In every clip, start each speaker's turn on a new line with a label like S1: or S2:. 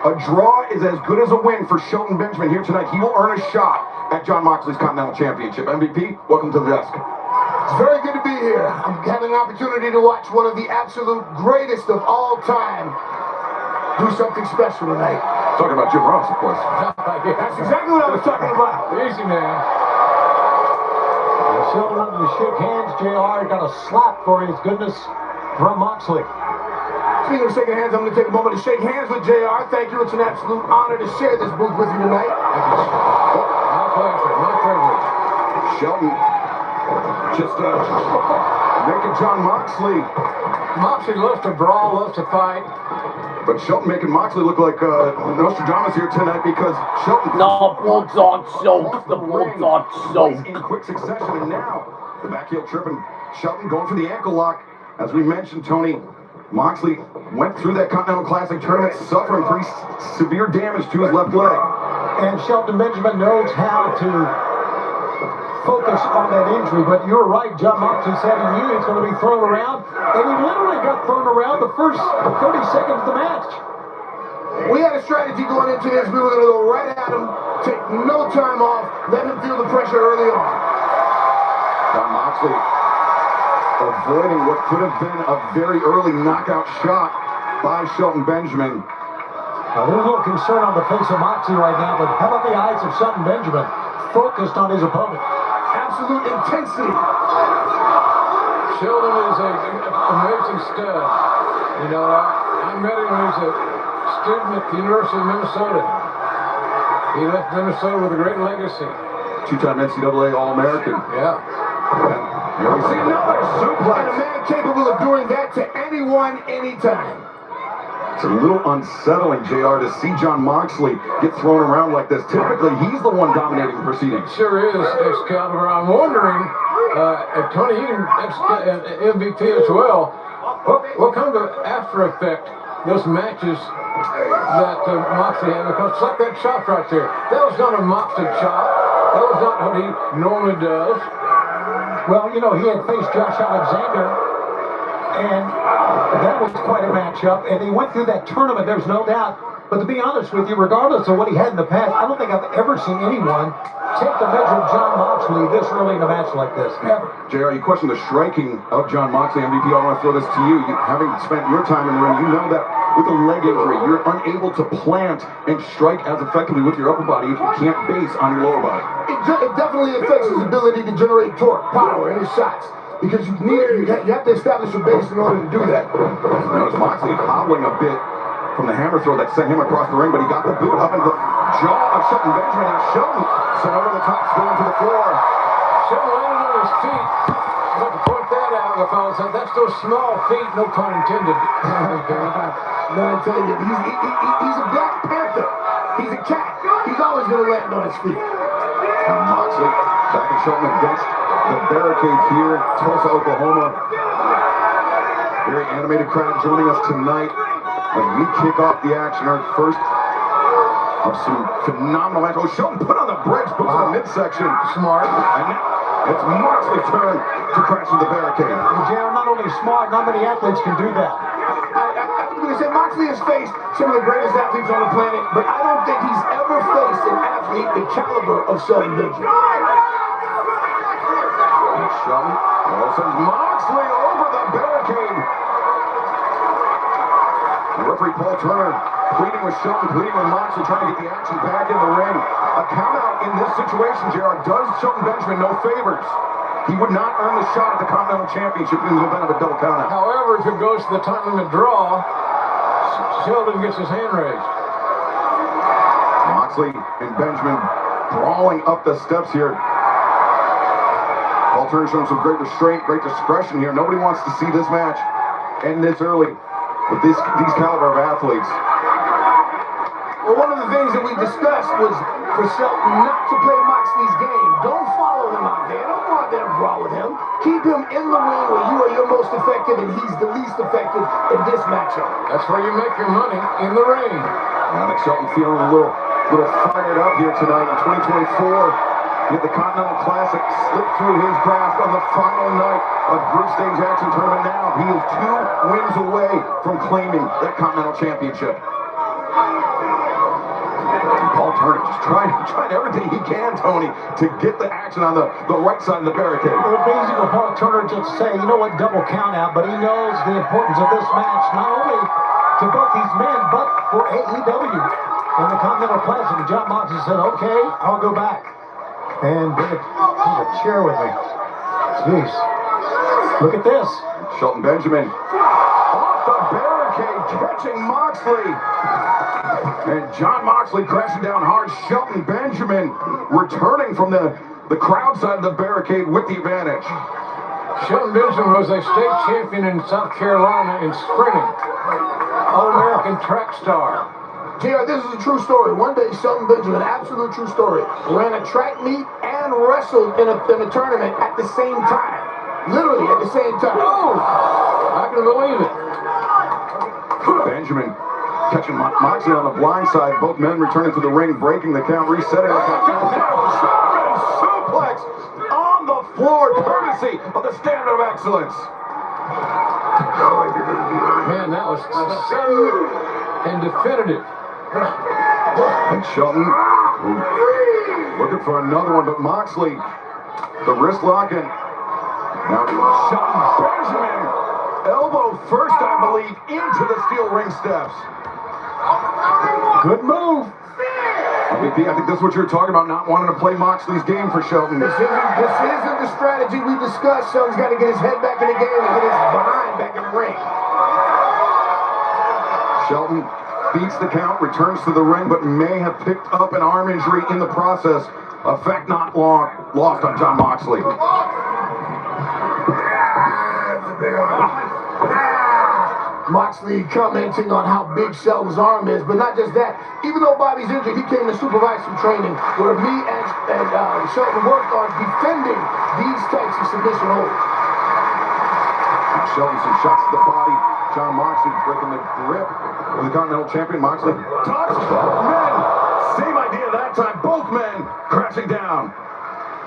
S1: A draw is as good as a win for Shelton Benjamin here tonight. He will earn a shot at Jon Moxley's Continental Championship. MVP, welcome to the desk.
S2: It's very good to be here. I'm having an opportunity to watch one of the absolute greatest of all time do something special tonight.
S1: Talking about Jim Ross, of course.
S2: That's exactly what I was talking about.
S3: Easy, man. Shelton wanted to shake hands. JR got a slap for his goodness from Moxley.
S2: Speaking of shaking hands, I'm going to take a moment to shake hands with JR. Thank you. It's an absolute honor to share this booth with you tonight.
S3: My pleasure. My privilege.
S1: Shelton just making Jon Moxley.
S3: Moxley loves to brawl, loves to fight.
S1: But Shelton making Moxley look like Nostradamus here tonight because Shelton...
S4: The Bulldog choked. The Bulldog choked.
S1: In quick succession, and now the back heel tripping. Shelton going for the ankle lock. As we mentioned, Tony, Moxley went through that Continental Classic tournament suffering pretty severe damage to his left leg.
S3: And Shelton Benjamin knows how to focus on that injury. But you're right, Jon Moxley said he knew he's going to be thrown around. And he literally got thrown around the first 30 seconds of the match.
S2: We had a strategy going into this. We were going to go right at him, take no time off, let him feel the pressure early on.
S1: Jon Moxley avoiding what could have been a very early knockout shot by Shelton Benjamin.
S3: Now, there's a little concern on the face of Moxley right now, but how about the eyes of Shelton Benjamin focused on his opponent?
S2: Absolute intensity.
S5: Shelton is an amazing stud. You know, I met him when he was a student at the University of Minnesota. He left Minnesota with a great legacy.
S1: Two-time NCAA All-American.
S5: Yeah.
S1: Here we see another suplex.
S2: And a man capable of doing that to anyone, anytime.
S1: It's a little unsettling, JR, to see Jon Moxley get thrown around like this. Typically, he's the one dominating the proceedings.
S5: Sure is, Excalibur. I'm wondering, Tony, you can MVP as well. What kind of after effect those matches that Moxley had? Because it's like that chop right there. That was not a Moxley chop. That was not what he normally does.
S3: Well, you know, he had faced Josh Alexander, and that was quite a matchup, and he went through that tournament, there's no doubt. But to be honest with you, regardless of what he had in the past, I don't think I've ever seen anyone take the measure of Jon Moxley this early in a match like this, ever.
S1: JR, you questioned the striking of Jon Moxley. MVP, I want to throw this to you. Having spent your time in the ring, you know that with a leg injury, you're unable to plant and strike as effectively with your upper body if you can't base on your lower body.
S2: It definitely affects his ability to generate torque, power, in his shots. Because you have to establish a base in order to do that.
S1: Notice Moxley hobbling a bit from the hammer throw that sent him across the ring, but he got the boot up into the jaw of Shelton Benjamin, and Shelton sent over the top, going to the floor.
S5: Shelton landed on his feet. I'd like to point that out because that's those small feet, no pun intended.
S2: No, I tell you, he's a Black Panther. He's a cat. He's always going to land on his feet.
S1: And Moxley backing Shelton against the barricade here in Tulsa, Oklahoma. Very animated crowd joining us tonight as we kick off the action. Our first of some phenomenal match. Oh, Shelton put on the bridge, put to the midsection.
S5: Smart.
S1: And now it's Moxley's turn to crash through the barricade.
S3: And JR, not only smart, not many athletes can do that.
S2: I was going to say, Moxley has faced some of the greatest athletes on the planet, but I don't think he's ever faced an athlete the caliber of Shelton Benjamin.
S1: And Shelton sends Moxley over the barricade. The referee Paul Turner pleading with Shelton, pleading with Moxley, trying to get the action back in the ring. A count out in this situation, JR, does Shelton Benjamin no favors. He would not earn the shot at the Continental Championship in the event of a double count out.
S5: However, if it goes to the time limit draw, Shelton gets his hand raised.
S1: Moxley and Benjamin brawling up the steps here. Paul Turner showing some great restraint, great discretion here. Nobody wants to see this match end this early with these caliber of athletes.
S2: Well, one of the things that we discussed was for Shelton not to play Moxley's game. Don't follow him out there. Don't go out there and brawl with him. Keep him in the ring where you are your most effective and he's the least effective in this matchup.
S5: That's where you make your money, in the ring.
S1: I think Shelton feeling a little fired up here tonight in 2024. Yet the Continental Classic slipped through his grasp on the final night of Group Stage Action Tournament. Now he is 2 wins away from claiming that Continental Championship. turning, just trying everything he can, Tony, to get the action on the right side of the barricade.
S3: It would be easy for Paul Turner to say, you know what, double count out, but he knows the importance of this match, not only to both these men, but for AEW in the Continental Classic. And Jon Moxley said, okay, I'll go back. And bring a chair with me. Jeez. Look at this.
S1: Shelton Benjamin off the barricade, catching Moxley. And Jon Moxley crashing down hard. Shelton Benjamin returning from the crowd side of the barricade with the advantage.
S5: Shelton Benjamin was a state champion in South Carolina in sprinting. All-American track star.
S2: JR, this is a true story. One day, Shelton Benjamin, absolute true story, ran a track meet and wrestled in a tournament at the same time. Literally at the same time.
S5: Oh, I can believe it.
S1: Benjamin catching Moxley on the blind side. Both men returning to the ring, breaking the count, resetting the count. German suplex on the floor, courtesy of the Standard of Excellence.
S5: Man, that was sudden and definitive.
S1: And Shelton looking for another one, but Moxley, the wrist locking. Now Shelton Benjamin, elbow first, I believe, into the steel ring steps.
S3: Good move.
S1: MVP, I think that's what you're talking about, not wanting to play Moxley's game for Shelton.
S2: This isn't the strategy we discussed. Shelton's got to get his head back in the game and get his behind back in the ring.
S1: Shelton beats the count, returns to the ring, but may have picked up an arm injury in the process. Effect not lost on Jon Moxley.
S2: Moxley commenting on how big Shelton's arm is, but not just that. Even though Bobby's injured, he came to supervise some training where me and Shelton worked on defending these types of submission holds.
S1: Shelton some shots to the body. Jon Moxley breaking the grip of the Continental Champion. Moxley touch. Men, same idea that time. Both men crashing down.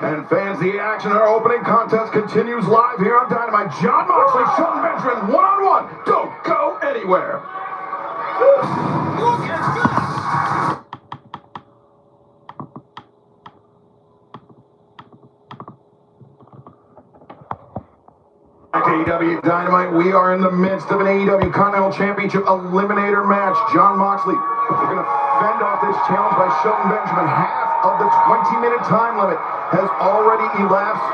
S1: And fans, the action in our opening contest continues live here on Dynamite. Jon Moxley, Shelton Benjamin, one-on-one. Don't go anywhere. Look at this. AEW Dynamite, we are in the midst of an AEW Continental Championship Eliminator match. Jon Moxley, we're going to fend off this challenge by Shelton Benjamin. Half of the 20-minute time limit has already elapsed.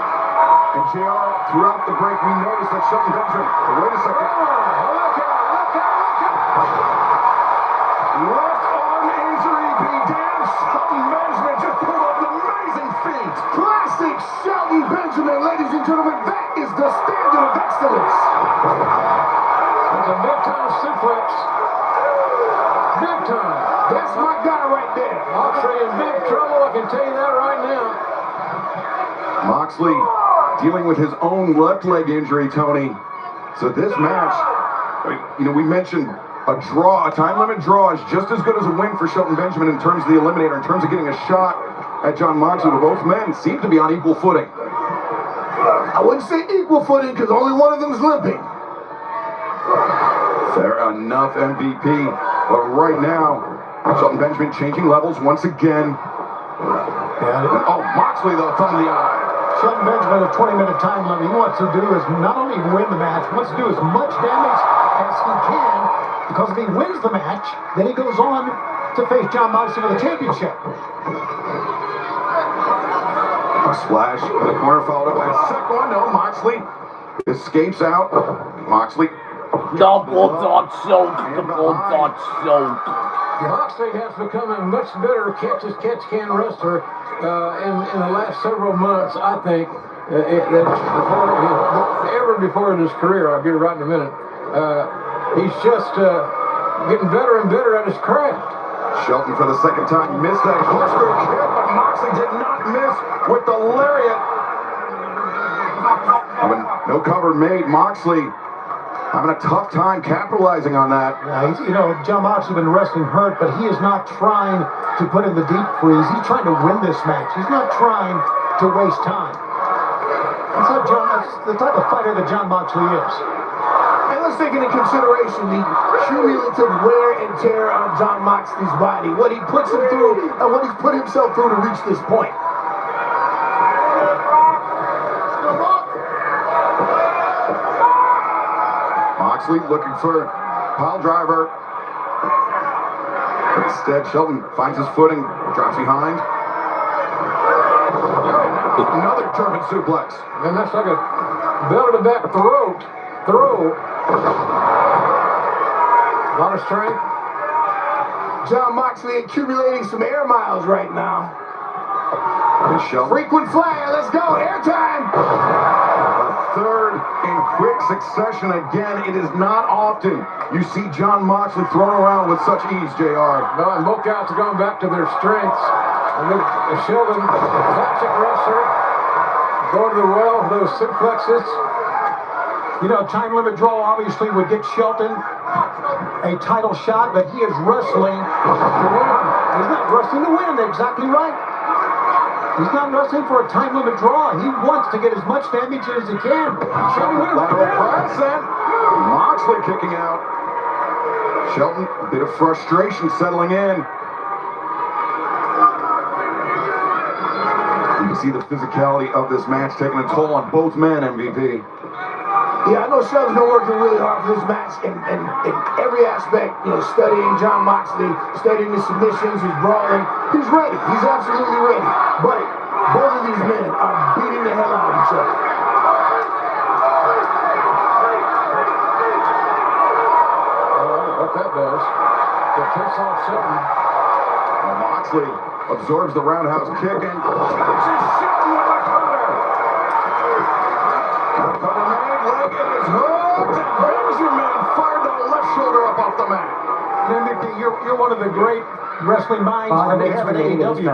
S1: And JR, throughout the break, we noticed that Shelton Benjamin, wait a second. Left arm injury, be damned. Shelton Benjamin just pulled off an amazing feat.
S2: Classic Shelton Benjamin, ladies and gentlemen. That is the standard of excellence.
S5: That's a big-time suplex. Big time.
S2: That's my guy right there.
S5: Moxley in big trouble, I can tell you that right now.
S1: Moxley dealing with his own left leg injury, Tony. So this match, we mentioned a draw, a time limit draw is just as good as a win for Shelton Benjamin in terms of the eliminator, in terms of getting a shot at Jon Moxley, but both men seem to be on equal footing.
S2: I wouldn't say equal footing because only one of them is limping.
S1: Fair enough, MVP. But right now, Shelton Benjamin changing levels once again. Oh, Moxley, the thumb of the eye.
S3: Shelton Benjamin, a 20-minute time limit. He wants to do is not only win the match, he wants to do as much damage as he can, because if he wins the match, then he goes on to face Jon Moxley for the championship.
S1: A splash in the corner followed up by a second one. No, Moxley escapes out. Moxley.
S4: The Bulldog choke. The Bulldog choke.
S5: Moxley has become a much better catch-can wrestler in the last several months, I think. Ever before in his career, I'll get it right in a minute. He's just getting better and better at his craft.
S1: Shelton for the second time missed that corkscrew kick, but Moxley did not miss with the lariat. No cover made. Moxley having a tough time capitalizing on that.
S3: Yeah, Jon Moxley's been wrestling hurt, but he is not trying to put in the deep freeze. He's trying to win this match. He's not trying to waste time. That's the type of fighter that Jon Moxley is.
S2: And let's take into consideration the cumulative wear and tear on Jon Moxley's body, what he puts him through and what he's put himself through to reach this point.
S1: Moxley looking for pile driver. Instead, Shelton finds his footing, drops behind. Another German suplex.
S5: And that's like a bell to the back throw. A lot of strength.
S2: Jon Moxley accumulating some air miles right now.
S1: And Shelton,
S2: Frequent flyer, let's go, airtime!
S1: a third in quick succession again. It is not often you see Jon Moxley thrown around with such ease, JR.
S5: No, and both guys are going back to their strengths. And look, Sheldon, a classic wrestler, going to the well with those suplexes.
S3: You know, time limit draw obviously would get Shelton a title shot, but he is wrestling to win. He's not wrestling to win, exactly right. He's not wrestling for a time limit draw. He wants to get as much damage as he can. Shelton with a
S1: Lateral press and Moxley kicking out. Shelton, a bit of frustration settling in. You can see the physicality of this match taking a toll on both men, MVP.
S2: Yeah, I know Shelton's been working really hard for this match in every aspect, you know, studying Jon Moxley, studying his submissions, his brawling. He's ready. He's absolutely ready. But both of these men are beating the hell out of each other.
S5: What that does, it takes off Shelton.
S1: And Moxley absorbs the roundhouse kick and catches Shelton with a cutter. Cover made, leg is hooked, and Benjamin fired the left shoulder up off the mat.
S3: MVP, you're one of the great wrestling minds that we have in AEW.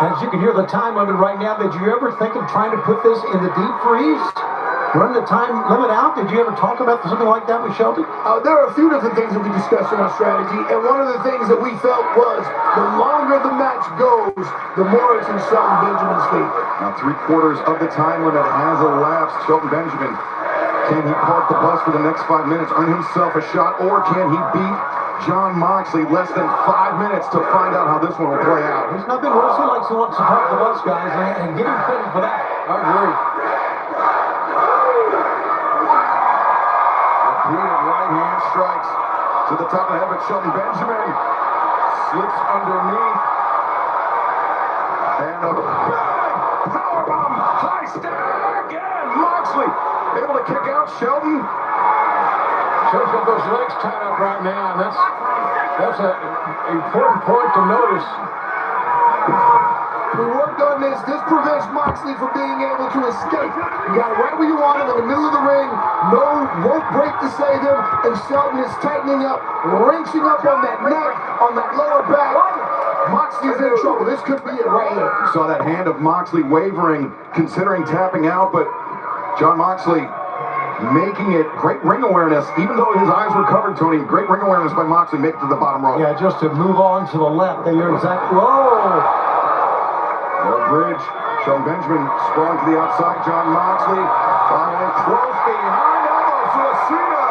S3: As you can hear the time limit right now, did you ever think of trying to put this in the deep freeze? Run the time limit out? Did you ever talk about something like that with Shelton?
S2: There are a few different things that we discussed in our strategy, and one of the things that we felt was the longer the match goes, the more it's in Shelton Benjamin's favor.
S1: Now 3/4 of the time limit has elapsed. Shelton Benjamin, can he park the bus for the next 5 minutes, earn himself a shot, or can he beat Jon Moxley less than 5 minutes to find out how this one will play out?
S3: He's nothing worse. He likes to want to park the bus, guys, and give him credit for that.
S5: I agree.
S1: Repeated right hand strikes to the top of the head, but Shelton Benjamin slips underneath. And a big powerbomb, high stack, and Moxley able to kick out Shelton.
S5: Shelton's got those legs tied up right now, and that's an important point to notice.
S2: We worked on this. This prevents Moxley from being able to escape. You got it right where you want him in the middle of the ring. No rope break to save him. And Shelton is tightening up, wrenching up on that neck, on that lower back. Moxley's in trouble. This could be it right here.
S1: You saw that hand of Moxley wavering, considering tapping out, but Jon Moxley making it. Great ring awareness, even though his eyes were covered, Tony. Great ring awareness by Moxley, make it to the bottom rope.
S3: Yeah, just to move on to the left. You're exactly. Whoa!
S1: No bridge. Shelton Benjamin sprung to the outside. Jon Moxley following close behind elbow to Asita.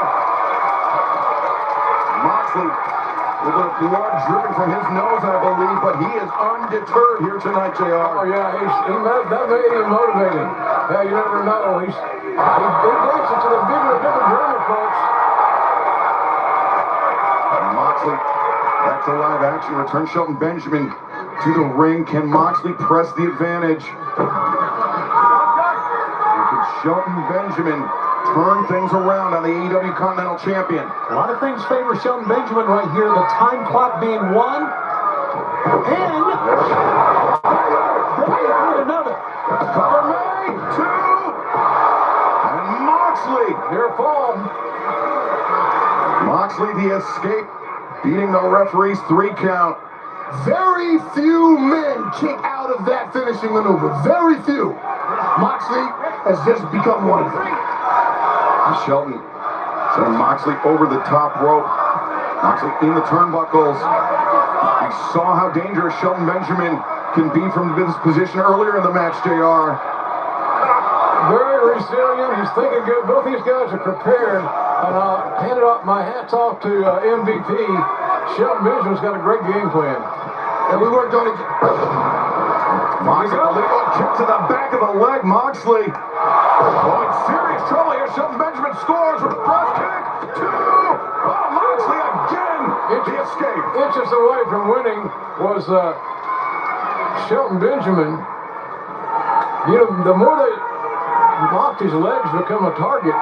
S1: Moxley, a little bit of blood dripping from his nose, I believe, but he is undeterred here tonight, JR.
S5: Oh yeah, that made him motivated. Yeah, you never know. He breaks it to the bigger German folks.
S1: And Moxley back to live action. Return Shelton Benjamin to the ring. Can Moxley press the advantage? Can Shelton Benjamin turn things around on the AEW Continental Champion?
S3: A lot of things favor Shelton Benjamin right here. The time clock being one. And another.
S1: Cover made, two. And Moxley.
S5: Near fall.
S1: Moxley the escape, beating the referee's 3 count.
S2: Very few men kick out of that finishing maneuver. Very few. Moxley has just become one of them.
S1: Shelton sending Moxley over the top rope. Moxley in the turnbuckles. We saw how dangerous Shelton Benjamin can be from this position earlier in the match, JR.
S5: Very resilient. He's thinking good. Both these guys are prepared. And I'll hand it off. My hat's off to MVP. Shelton Benjamin's got a great game plan.
S1: And we worked on it. Moxley, illegal kick to the back of the leg. Moxley in serious trouble here. Shelton Benjamin scores with a cross kick. 2. Oh, Moxley again. The escape.
S5: Inches away from winning was Shelton Benjamin. You know, the more they Moxley's legs become a target,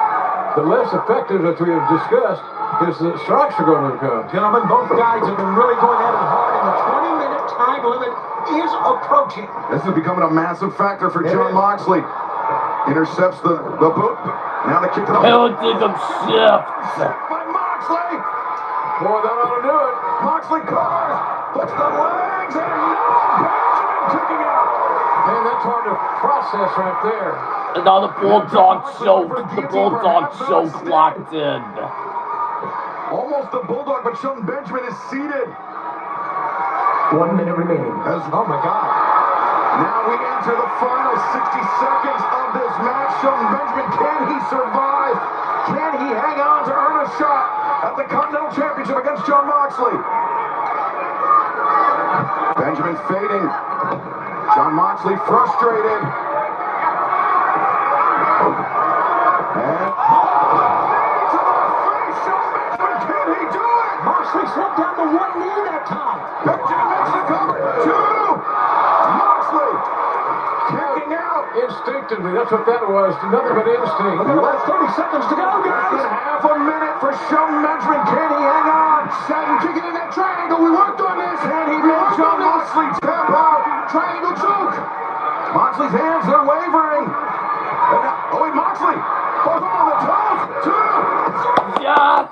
S5: the less effective, as we have discussed, his strikes are going to become.
S3: Gentlemen, both guys have been really going at it hard, and the 20-minute time limit is approaching.
S1: This is becoming a massive factor for Jon Moxley. Intercepts the boot. Now the kick to the
S4: Penalty of shift.
S1: by Moxley.
S5: Boy, that ought to do it.
S1: Moxley covers, puts the legs, and now Benjamin kicking out.
S5: Man, that's hard to process right there.
S4: And now the Bulldog choke. The Bulldog choke locked in.
S1: Almost the Bulldog, but Shelton Benjamin is seated.
S2: 1 minute remaining.
S3: Oh, my God.
S1: Now we enter the final 60 seconds of this match. Shelton Benjamin, can he survive? Can he hang on to earn a shot at the Continental Championship against Jon Moxley? Benjamin fading. Jon Moxley frustrated. And to the face, Shelton Benjamin, can he do it?
S3: Moxley slipped down to one knee that time.
S1: Benjamin makes the cover. 2. Moxley kicking out.
S5: Instinctively, that's what that was. Nothing but instinct.
S3: Less 30 seconds to go,
S1: Less than
S3: guys.
S1: half a minute for Shelton Benjamin. Can he hang on? Shelton kicking in that triangle. We worked on this. Can he make Jon Moxley tap out? Triangle choke. Moxley's hands are wavering. And now, oh wait, Moxley. Both on the toes. 2.
S4: Yes.